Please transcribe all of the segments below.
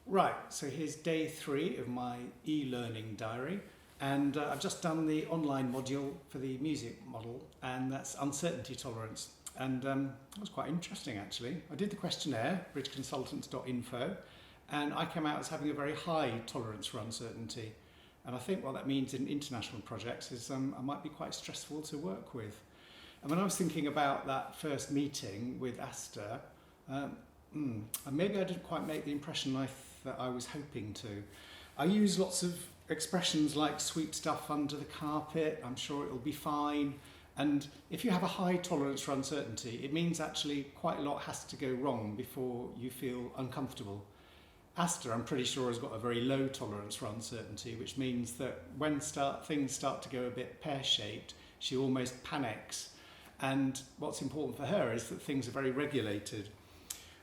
Right, so here's day 3 of my e-learning diary, and I've just done the online module for the music model, and that's uncertainty tolerance. And it was quite interesting actually. I did the questionnaire, bridgeconsultants.info, and I came out as having a very high tolerance for uncertainty. And I think what that means in international projects is I might be quite stressful to work with. And when I was thinking about that first meeting with Asta, maybe I didn't quite make the impression that I was hoping to. I use lots of expressions like sweep stuff under the carpet, I'm sure it'll be fine. And if you have a high tolerance for uncertainty, it means actually quite a lot has to go wrong before you feel uncomfortable. Asta, I'm pretty sure, has got a very low tolerance for uncertainty, which means that when things start to go a bit pear-shaped, she almost panics. And what's important for her is that things are very regulated.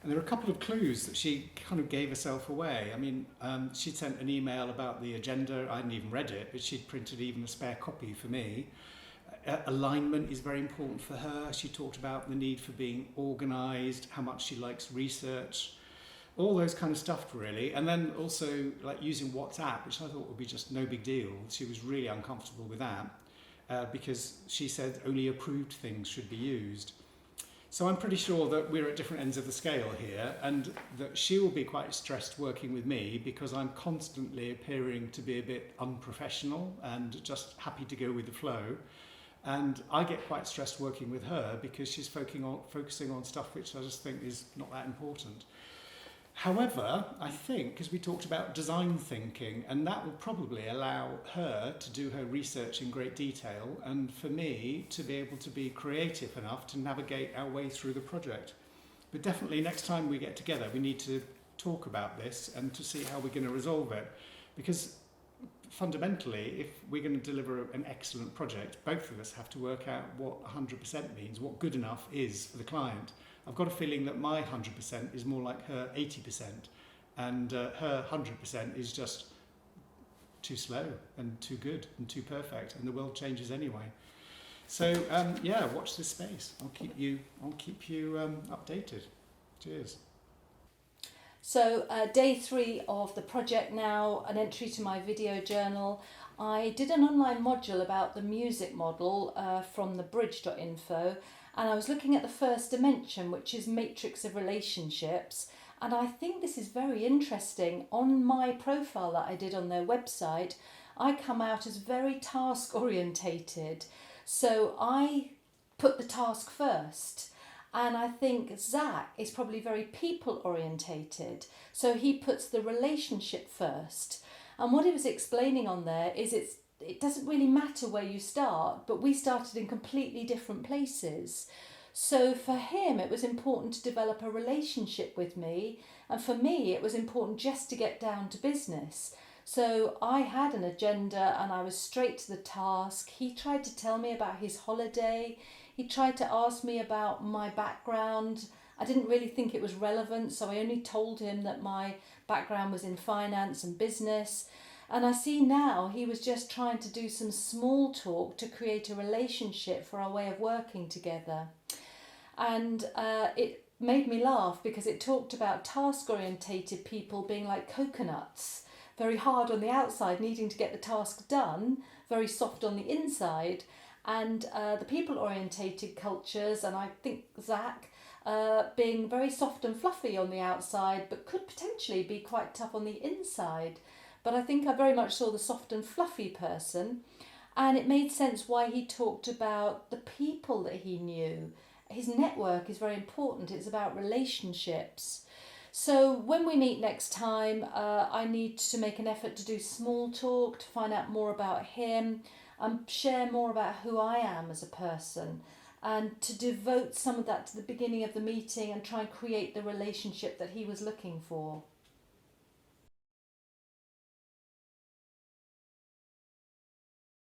And there are a couple of clues that she kind of gave herself away. I mean, she'd sent an email about the agenda. I hadn't even read it, but she'd printed even a spare copy for me. Alignment is very important for her. She talked about the need for being organised, how much she likes research, all those kind of stuff really. And then also like using WhatsApp, which I thought would be just no big deal. She was really uncomfortable with that because she said only approved things should be used. So I'm pretty sure that we're at different ends of the scale here, and that she will be quite stressed working with me because I'm constantly appearing to be a bit unprofessional and just happy to go with the flow. And I get quite stressed working with her because she's focusing on stuff which I just think is not that important. However, I think, because we talked about design thinking, and that will probably allow her to do her research in great detail, and for me to be able to be creative enough to navigate our way through the project. But definitely next time we get together, we need to talk about this and to see how we're going to resolve it. Because fundamentally, if we're going to deliver an excellent project, both of us have to work out what 100% means, what good enough is for the client. I've got a feeling that my 100% is more like her 80%, and her 100% is just too slow and too good and too perfect, and the world changes anyway. So yeah, watch this space. I'll keep you updated. Cheers. So day 3 of the project now, an entry to my video journal. I did an online module about the music model from the bridge.info, and I was looking at the first dimension, which is matrix of relationships. And I think this is very interesting. On my profile that I did on their website, I come out as very task orientated. So I put the task first. And I think Zach is probably very people orientated. So he puts the relationship first. And what he was explaining on there is it doesn't really matter where you start, but we started in completely different places. So for him, it was important to develop a relationship with me. And for me, it was important just to get down to business. So I had an agenda and I was straight to the task. He tried to tell me about his holiday. He tried to ask me about my background. I didn't really think it was relevant, so I only told him that my background was in finance and business. And I see now he was just trying to do some small talk to create a relationship for our way of working together. And it made me laugh because it talked about task-orientated people being like coconuts, very hard on the outside, needing to get the task done, very soft on the inside. And the people-orientated cultures, and I think Zach, being very soft and fluffy on the outside, but could potentially be quite tough on the inside. But I think I very much saw the soft and fluffy person, and it made sense why he talked about the people that he knew. His network is very important. It's about relationships. So when we meet next time, I need to make an effort to do small talk, to find out more about him, and share more about who I am as a person, and to devote some of that to the beginning of the meeting and try and create the relationship that he was looking for.